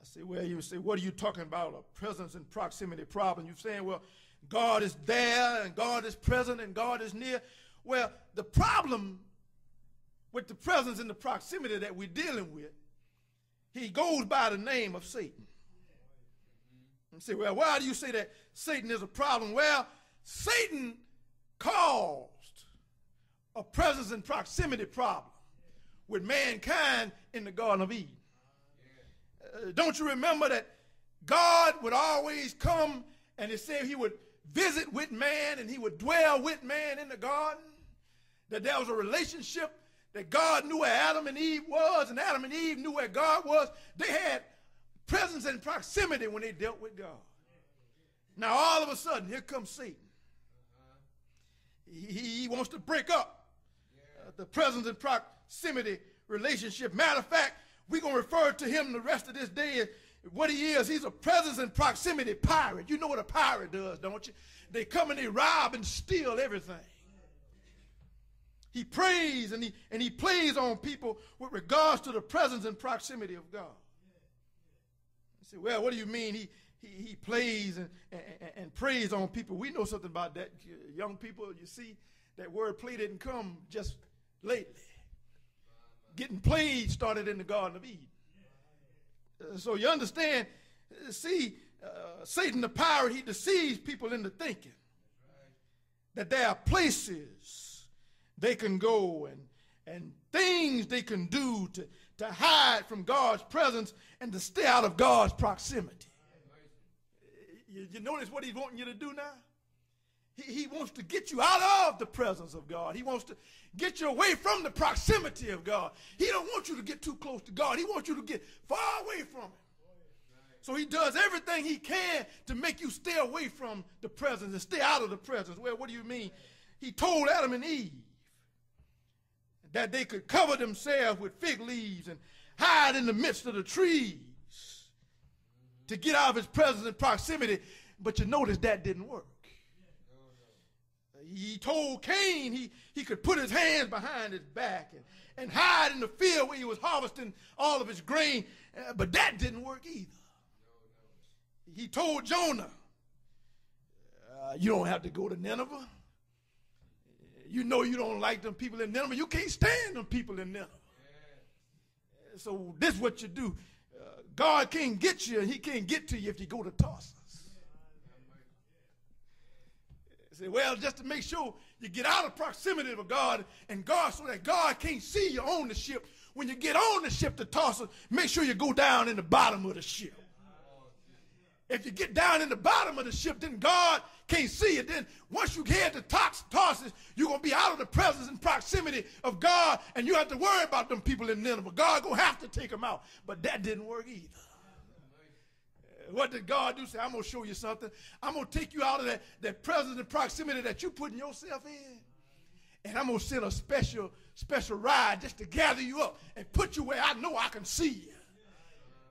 say, well, you say, what are you talking about? A presence and proximity problem. You're saying, well, God is there and God is present and God is near. Well, the problem with the presence and the proximity that we're dealing with, he goes by the name of Satan. And say, well, why do you say that Satan is a problem? Well, Satan caused a presence and proximity problem with mankind in the Garden of Eden. Don't you remember that God would always come and it said he would visit with man and he would dwell with man in the garden? That there was a relationship, that God knew where Adam and Eve was and Adam and Eve knew where God was. They had presence and proximity when they dealt with God. Now all of a sudden, here comes Satan. He wants to break up the presence and proximity relationship. Matter of fact, we're going to refer to him the rest of this day as what he is. He's a presence and proximity pirate. You know what a pirate does, don't you? They come and they rob and steal everything. He preys and he plays on people with regards to the presence and proximity of God. You say, well, what do you mean he plays and preys on people? We know something about that. Young people, you see, that word play didn't come just lately. Getting played started in the Garden of Eden. So you understand, see, Satan the pirate, he deceives people into thinking that there are places they can go and things they can do to hide from God's presence and to stay out of God's proximity. You notice what he's wanting you to do now? He wants to get you out of the presence of God. He wants to get you away from the proximity of God. He don't want you to get too close to God. He wants you to get far away from him. So he does everything he can to make you stay away from the presence and stay out of the presence. Well, what do you mean? He told Adam and Eve that they could cover themselves with fig leaves and hide in the midst of the trees to get out of his presence and proximity. But you notice that didn't work. He told Cain he could put his hands behind his back and hide in the field where he was harvesting all of his grain, but that didn't work either. He told Jonah, you don't have to go to Nineveh. You know you don't like them people in Nineveh. You can't stand them people in Nineveh. So this is what you do. God can't get you, and he can't get to you if you go to Tarsus. Say, well, just to make sure you get out of proximity of God and God so that God can't see you on the ship. When you get on the ship to Tarsus, make sure you go down in the bottom of the ship. If you get down in the bottom of the ship, then God can't see you. Then once you head to Tarsus, you're going to be out of the presence and proximity of God, and you have to worry about them people in Nineveh. God going to have to take them out. But that didn't work either. What did God do? Say, I'm going to show you something. I'm going to take you out of that presence and proximity that you're putting yourself in. And I'm going to send a special ride just to gather you up and put you where I know I can see you.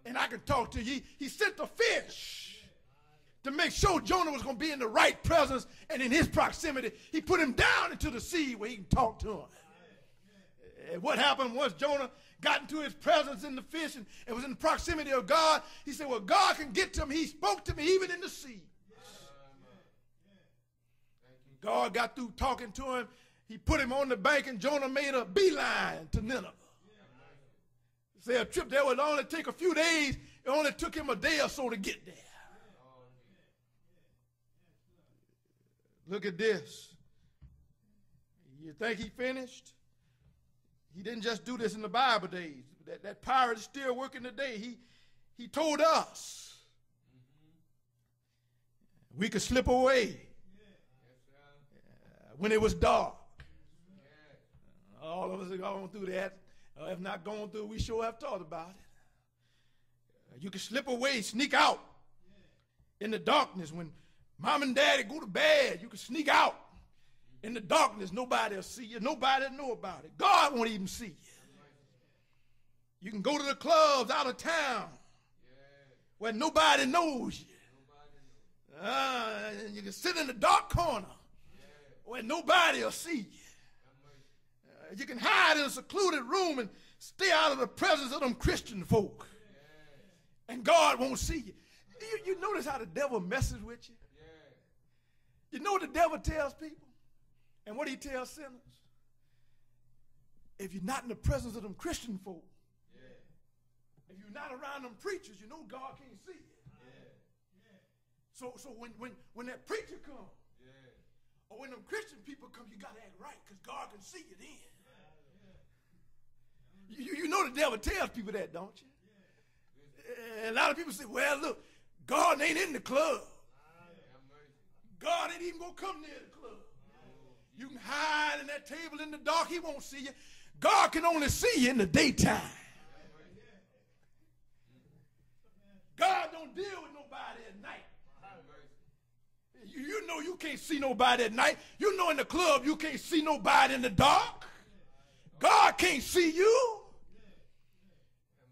And I can talk to you. He sent a fish to make sure Jonah was going to be in the right presence and in his proximity. He put him down into the sea where he can talk to him. And what happened was Jonah got into his presence in the fish and was in the proximity of God. He said, well, God can get to him. He spoke to me even in the sea. God got through talking to him. He put him on the bank, and Jonah made a beeline to Nineveh. Say a trip there would only take a few days. It only took him a day or so to get there. Look at this. You think he finished? He didn't just do this in the Bible days. That pirate is still working today. He told us we could slip away when it was dark. All of us have gone through that. If not gone through, we sure have thought about it. You can slip away, sneak out in the darkness. When mom and daddy go to bed, you can sneak out in the darkness. Nobody will see you. Nobody will know about it. God won't even see you. You can go to the clubs out of town where nobody knows you. You can sit in the dark corner where nobody will see you. You can hide in a secluded room and stay out of the presence of them Christian folk and God won't see you. You notice how the devil messes with you? You know what the devil tells people? And what he tells sinners? If you're not in the presence of them Christian folk, if you're not around them preachers, you know God can't see you. So when that preacher comes, or when them Christian people come, you got to act right because God can see you then. You know the devil tells people that, don't you? And a lot of people say, well, look, God ain't in the club. God ain't even going to come near the club. You can hide in that table in the dark. He won't see you. God can only see you in the daytime. God don't deal with nobody at night. You know you can't see nobody at night. You know in the club you can't see nobody in the dark. God can't see you.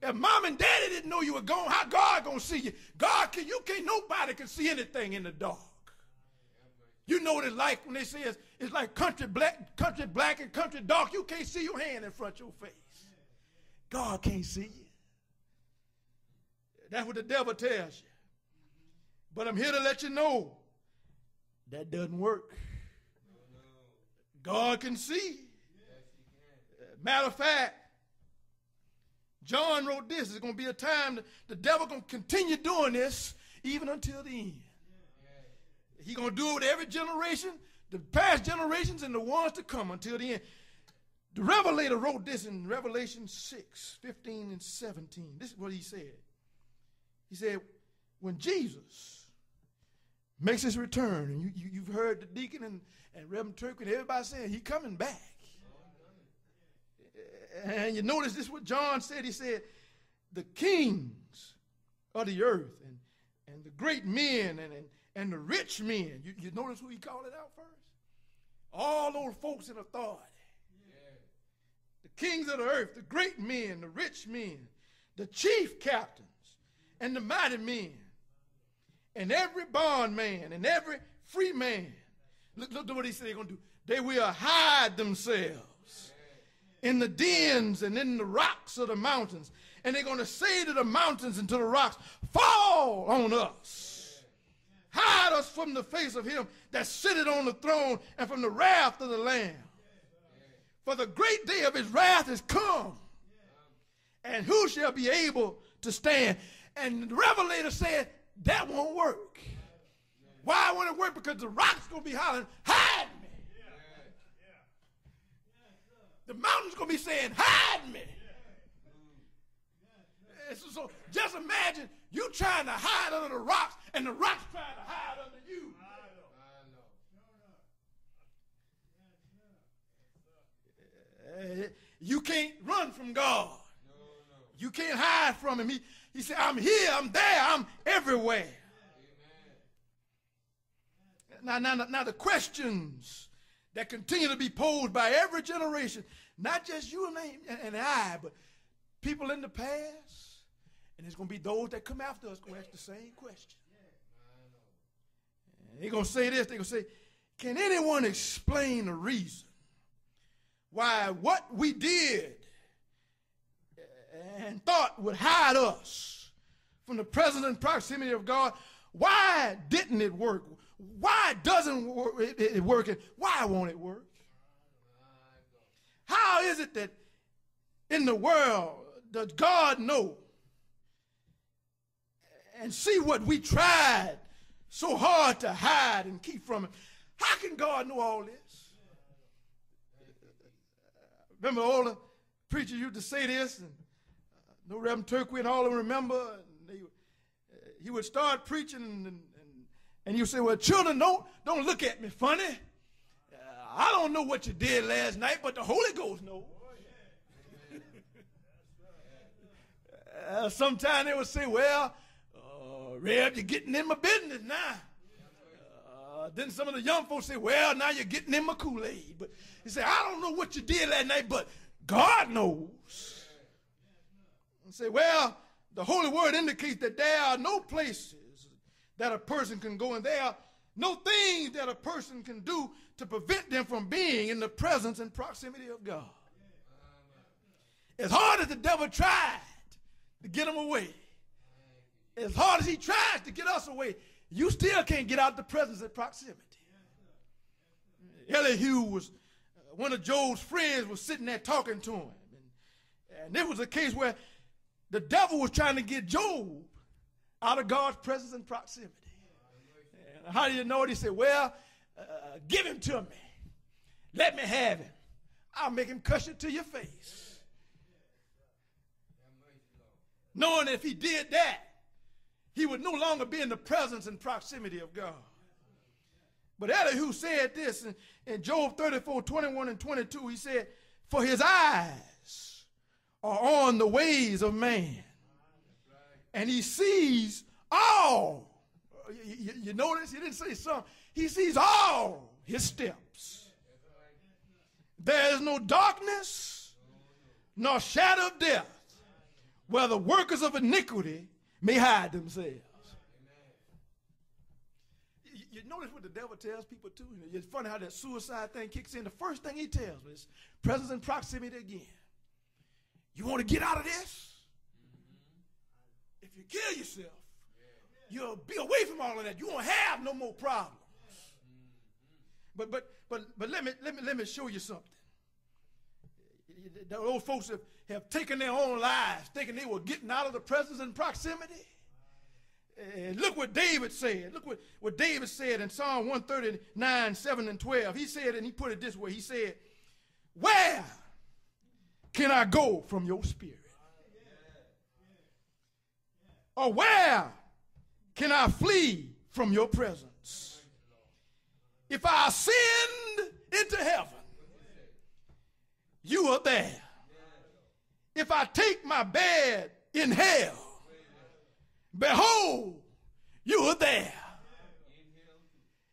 If mom and daddy didn't know you were gone, how God gonna see you? Nobody can see anything in the dark. You know what it's like when they say it's like country black and country dark. You can't see your hand in front of your face. God can't see you. That's what the devil tells you. But I'm here to let you know that doesn't work. God can see. Matter of fact, John wrote this. There's going to be a time that the devil going to continue doing this even until the end. He's going to do it with every generation, the past generations and the ones to come until the end. The Revelator wrote this in Revelation 6, 15 and 17. This is what he said. He said, when Jesus makes his return, and you've heard the deacon and Reverend Turk and everybody saying he's coming back. And you notice this is what John said. He said, the kings of the earth and the great men and the rich men. You notice who he called it out first? All those folks in authority. The kings of the earth, the great men, the rich men, the chief captains, and the mighty men, and every bondman and every free man. Look what he said they're going to do. They will hide themselves in the dens and in the rocks of the mountains. And they're going to say to the mountains and to the rocks, fall on us. Hide us from the face of him that sitteth on the throne and from the wrath of the Lamb. For the great day of his wrath is come. And who shall be able to stand? And the Revelator said, that won't work. Why won't it work? Because the rock's going to be hollering, hide me. The mountain's going to be saying, hide me. So just imagine you trying to hide under the rocks and the rocks trying to hide under you. You can't run from God. You can't hide from him. He said, I'm here, I'm there, I'm everywhere. Now the questions that continue to be posed by every generation, not just you and I, but people in the past, and there's going to be those that come after us going to ask the same question. And they're going to say this, they're going to say, can anyone explain the reason why what we did and thought would hide us from the presence and proximity of God, why didn't it work? Why doesn't it work? And why won't it work? How is it that in the world does God know and see what we tried so hard to hide and keep from him? How can God know all this? Remember all the preachers used to say this, and no Reverend Turkey and all of them remember, and he would start preaching and you say, well, children, don't look at me funny. I don't know what you did last night, but the Holy Ghost knows. Sometimes they would say, well, Rev, you're getting in my business now. Then some of the young folks say, well, now you're getting in my Kool-Aid. But he said, I don't know what you did last night, but God knows. And say, well, the Holy Word indicates that there are no places that a person can go, and there are no things that a person can do to prevent them from being in the presence and proximity of God. As hard as the devil tried to get them away, as hard as he tries to get us away, you still can't get out the presence and proximity. Elihu was, one of Job's friends was sitting there talking to him. And it was a case where the devil was trying to get Job out of God's presence and proximity. And how do you know it? He said, well, give him to me. Let me have him. I'll make him cuss you to your face. Knowing if he did that, he would no longer be in the presence and proximity of God. But Elihu said this in Job 34, 21 and 22. He said, for his eyes are on the ways of man, and he sees all. You notice he didn't say some. He sees all his steps. There is no darkness nor shadow of death where the workers of iniquity may hide themselves. You notice what the devil tells people too. It's funny how that suicide thing kicks in. The first thing he tells me is presence and proximity again. You want to get out of this? If you kill yourself, you'll be away from all of that. You won't have no more problems. But let me show you something. Those folks have taken their own lives, thinking they were getting out of the presence and proximity. And look what David said. Look what David said in Psalm 139, 7 and 12. He said, and he put it this way. He said, where can I go from your spirit? Or where can I flee from your presence? If I ascend into heaven, you are there. If I take my bed in hell, behold, you are there.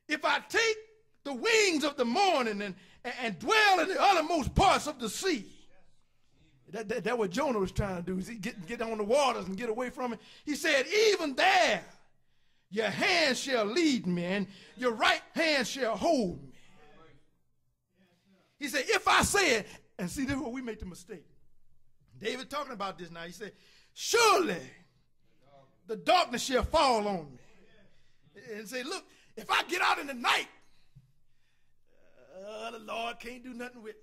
If I take the wings of the morning and dwell in the uttermost parts of the sea, that's what Jonah was trying to do, is he get on the waters and get away from it. He said, even there, your hand shall lead me, and your right hand shall hold me. He said, if I said, and see, this is where we make the mistake. David talking about this now. He said, surely the darkness shall fall on me. And say, look, if I get out in the night, the Lord can't do nothing with me.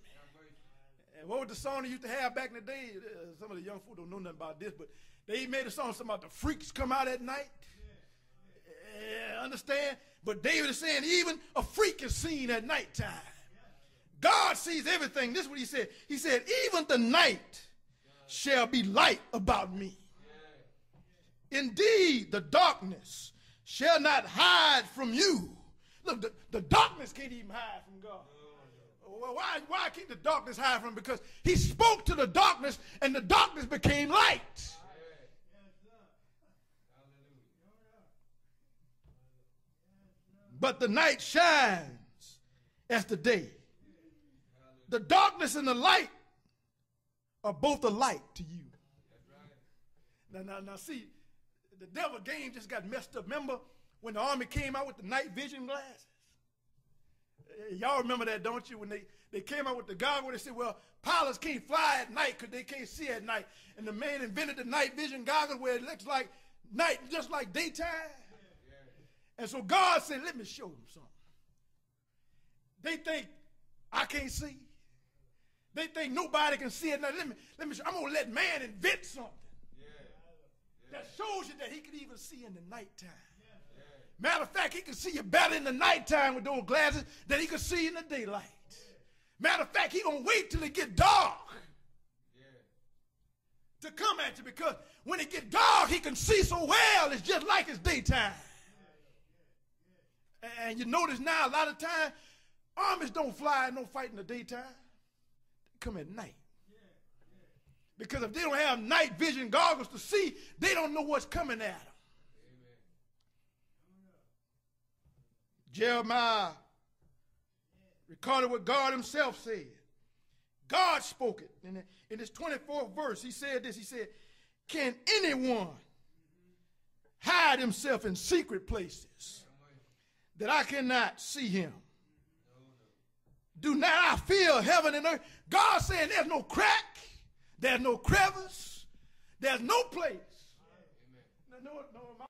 And what was the song they used to have back in the day? Some of the young folk don't know nothing about this, but they made a song about the freaks come out at night. Understand? But David is saying even a freak is seen at nighttime. God sees everything. This is what he said. He said, even the night shall be light about me. Indeed, the darkness shall not hide from you. Look, the darkness can't even hide from God. Well, why can't the darkness hide from him? Because he spoke to the darkness, and the darkness became light. But the night shines as the day. The darkness and the light are both a light to you. Now, see, the devil game just got messed up. Remember when the army came out with the night vision glasses? Y'all remember that, don't you? When they came out with the goggles, they said, well, pilots can't fly at night because they can't see at night. And the man invented the night vision goggles where it looks like night just like daytime. And so God said, let me show them something. They think I can't see. They think nobody can see it. Now, let me show. I'm going to let man invent something that shows you that he can even see in the nighttime. Matter of fact, he can see you better in the nighttime with those glasses than he can see in the daylight. Matter of fact, he going to wait till it get dark to come at you, because when it get dark, he can see so well, it's just like it's daytime. And you notice now, a lot of times, armies don't fly and don't fight in the daytime. They come at night. Because if they don't have night vision goggles to see, they don't know what's coming at them. Jeremiah recorded what God himself said. God spoke it. In his 24th verse, he said this. He said, can anyone hide himself in secret places that I cannot see him? Do not I feel heaven and earth? God saying there's no crack, there's no crevice, there's no place. Now no, my